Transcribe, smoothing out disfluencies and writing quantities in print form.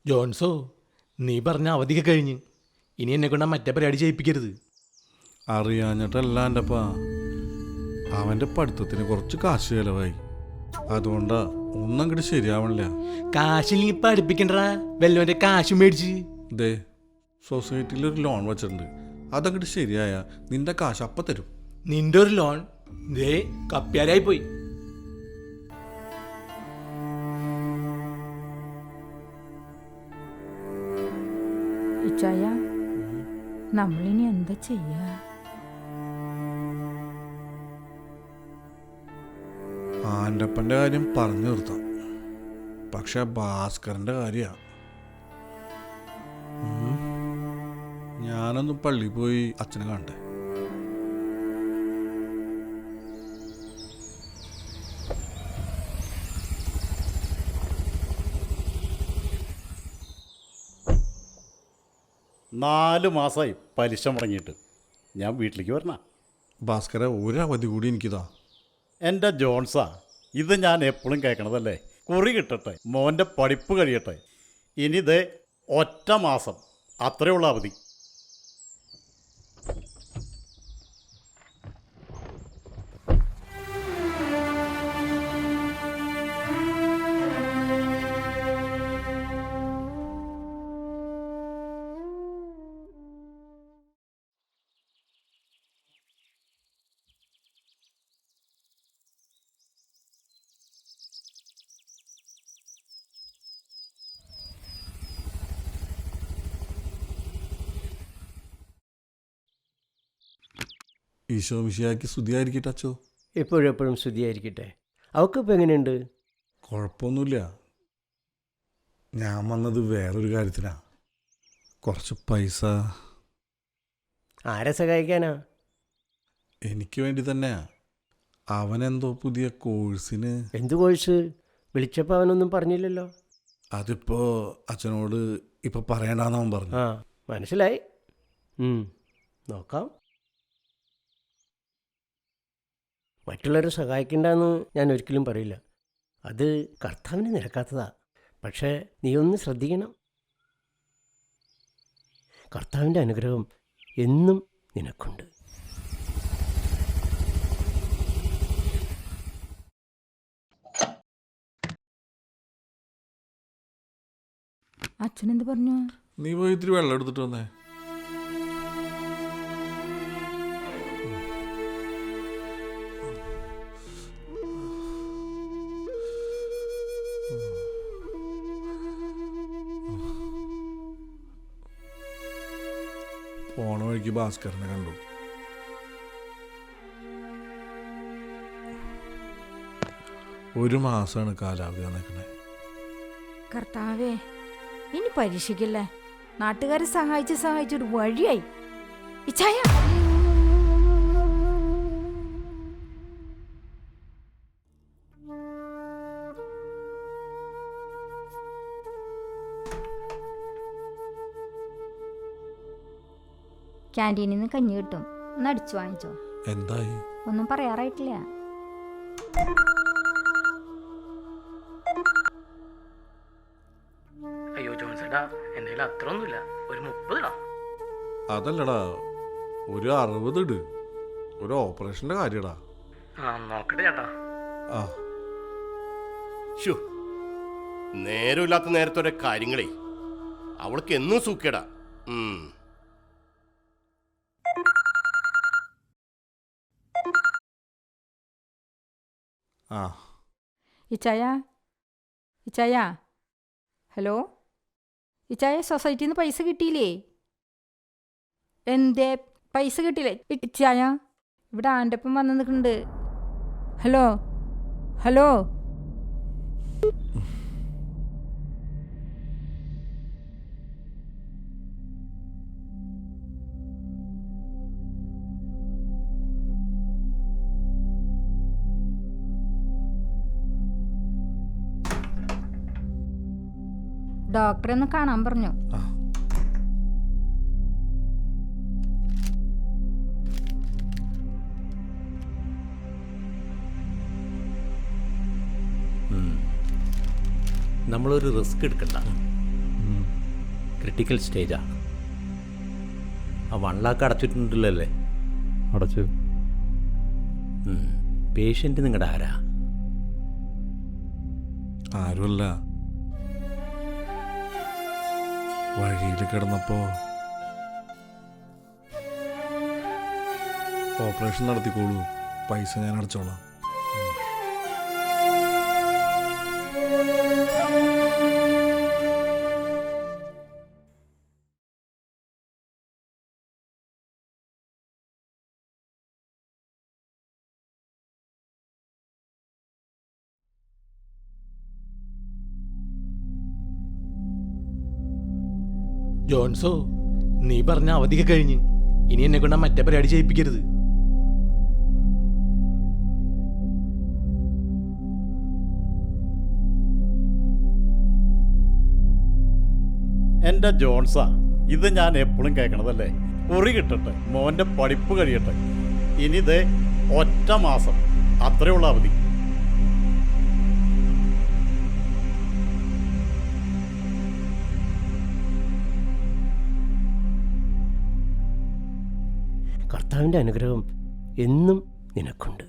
ജോൺസോ, നീ പറഞ്ഞ അവധിയൊക്കെ കഴിഞ്ഞ് ഇനി എന്നെ കൊണ്ട് മറ്റേ പരിപാടി ചെയ്യിപ്പിക്കരുത്. അറിയാഞ്ഞിട്ടല്ല എൻ്റെപ്പാ, അവൻ്റെ പഠിത്തത്തിന് കുറച്ച് കാശ് ചിലവായി. അതുകൊണ്ടാ ഒന്നും അങ്ങോട്ട് ശരിയാവണില്ല. കാശില്ലെങ്കിൽ പഠിപ്പിക്കണ്ടാ, വല്ലവൻ്റെ കാശ് മേടിച്ച്. ദേ, സൊസൈറ്റിയിൽ ഒരു ലോൺ വെച്ചിട്ടുണ്ട്. അതങ്ങോട്ട് ശരിയായ നിന്റെ കാശ് അപ്പം തരും. നിന്റെ ഒരു ലോൺ ദേ കപ്പ്യാരായി പോയി. ഇച്ചായ, നമ്മളിനി എന്താ ചെയ്യാ? ആൻ്റപ്പൻ്റെ കാര്യം പറഞ്ഞു നിർത്താം, പക്ഷെ ഭാസ്കരൻ്റെ കാര്യമാണ്. ഞാനൊന്ന് പള്ളിയിൽ പോയി അച്ഛനെ കാണട്ടെ. നാല് മാസമായി പലിശ മുടങ്ങിയിട്ട്. ഞാൻ വീട്ടിലേക്ക് വരണ. ഭാസ്കര, ഒരു അവധി കൂടി എനിക്കിതാ. എൻ്റെ ജോൺസാ, ഇത് ഞാൻ എപ്പോഴും കേൾക്കണതല്ലേ. കുറി കിട്ടട്ടെ, മോൻ്റെ പഠിപ്പ് കഴിയട്ടെ. ഇനി ഇതേ ഒറ്റ മാസം, അത്രയുള്ള അവധി. ഈശോ മിശിഹായ്ക്ക് സ്തുതിയായിരിക്കട്ടെ അച്ചോ. എപ്പോഴും സ്തുതിയായിരിക്കട്ടെ. അവൾക്കിപ്പോൾ എങ്ങനെയുണ്ട്? കുഴപ്പമൊന്നുമില്ല. ഞാൻ വന്നത് വേറൊരു കാര്യത്തിനാണ്. കുറച്ച് പൈസ ആരെ സഹായിക്കാനാ? എനിക്ക് വേണ്ടി തന്നെയാ. അവനെന്തോ പുതിയ കോഴ്സിന്. എന്ത് കോഴ്സ്? വിളിച്ചപ്പോൾ അവനൊന്നും പറഞ്ഞില്ലല്ലോ. അതിപ്പോൾ അച്ഛനോട് ഇപ്പം പറയണ്ടെന്നവൻ പറഞ്ഞു. ആ, മനസ്സിലായി. നോക്കാം. മറ്റുള്ളവരെ സഹായിക്കണ്ടെന്ന് ഞാൻ ഒരിക്കലും പറയില്ല. അത് കർത്താവിന് നിരക്കാത്തതാ. പക്ഷേ നീ ഒന്ന് ശ്രദ്ധിക്കണം. കർത്താവിൻ്റെ അനുഗ്രഹം എന്നും നിനക്കുണ്ട്. അച്ഛനെന്ത് പറഞ്ഞു? നീ പോയി ഇത്തിരി വെള്ളം എടുത്തിട്ട് വന്നേ. പോണ വഴിക്ക് ഭാസ്കരനെ കണ്ടു. ഒരു മാസമാണ് കാലാവധി വന്നേക്കണേ. കർത്താവേ, ഇനി പരീക്ഷിക്കല്ലേ. നാട്ടുകാരെ സഹായിച്ചൊരു വഴിയായി. ഇച്ചായ, ക്യാൻറ്റീനിൽ നിന്ന് കഞ്ഞി കിട്ടും, ഒന്ന് അടിച്ചു വാങ്ങിച്ചോ. എന്തായി? ഒന്നും പറയാറായിട്ടില്ല. അയ്യോ ജോൺസേട്ടാ, എൻ്റെ കയ്യിൽ അത്ര ഒന്നുമില്ല, ഒരു 30 ഇടാം. അതല്ലടാ, ഒരു 60 ഇട്. ഒരു ഓപ്പറേഷൻ്റെ കാര്യടാ. നോക്കട്ടെ ചേട്ടാ. ആ, ഷോ, നേരമില്ലാത്ത നേരത്തോടെ കാര്യങ്ങളെ അവൾക്ക് എന്നും സൂക്കേടാ. ആ, ഇച്ചായ, ഹലോ ഇച്ചായ, സൊസൈറ്റിയിൽ നിന്ന് പൈസ കിട്ടിയില്ലേ? എന്തേ പൈസ കിട്ടിയില്ലേ ഇച്ചായ? ഇവിടെ ആൻ്റപ്പം വന്ന് നിൽക്കുന്നുണ്ട്. ഹലോ ഡോക്ടറെ ഒന്ന് കാണാൻ പറഞ്ഞു. ആ. നമ്മളൊരു റിസ്ക് എടുക്കണ്ട. ക്രിട്ടിക്കൽ സ്റ്റേജാ. ആ 1 lakh അടച്ചിട്ടുണ്ടല്ലോ അല്ലേ? അടച്ചു. പേഷ്യൻ്റ് നിങ്ങളുടെ ആരാ? ആരുമല്ല, വഴിയിൽ കിടന്നപ്പോൾ ഓപ്പറേഷൻ നടത്തിക്കോളൂ, പൈസ ഞാൻ അടച്ചോളാം. ജോൺസോ, നീ പറഞ്ഞ അവധിയൊക്കെ കഴിഞ്ഞ് ഇനി എന്നെ കൊണ്ട് മറ്റേ പരിപാടി ചെയ്യിപ്പിക്കരുത്. എൻ്റെ ജോൺസാ, ഇത് ഞാൻ എപ്പോഴും കേൾക്കണതല്ലേ. കുറി കിട്ടട്ടെ, മോൻ്റെ പഠിപ്പ് കഴിയട്ടെ. ഇനിതേ 1 മാസം അത്രയുള്ള അവധി. കർത്താവിൻ്റെ അനുഗ്രഹം എന്നും നിനക്കുണ്ട്.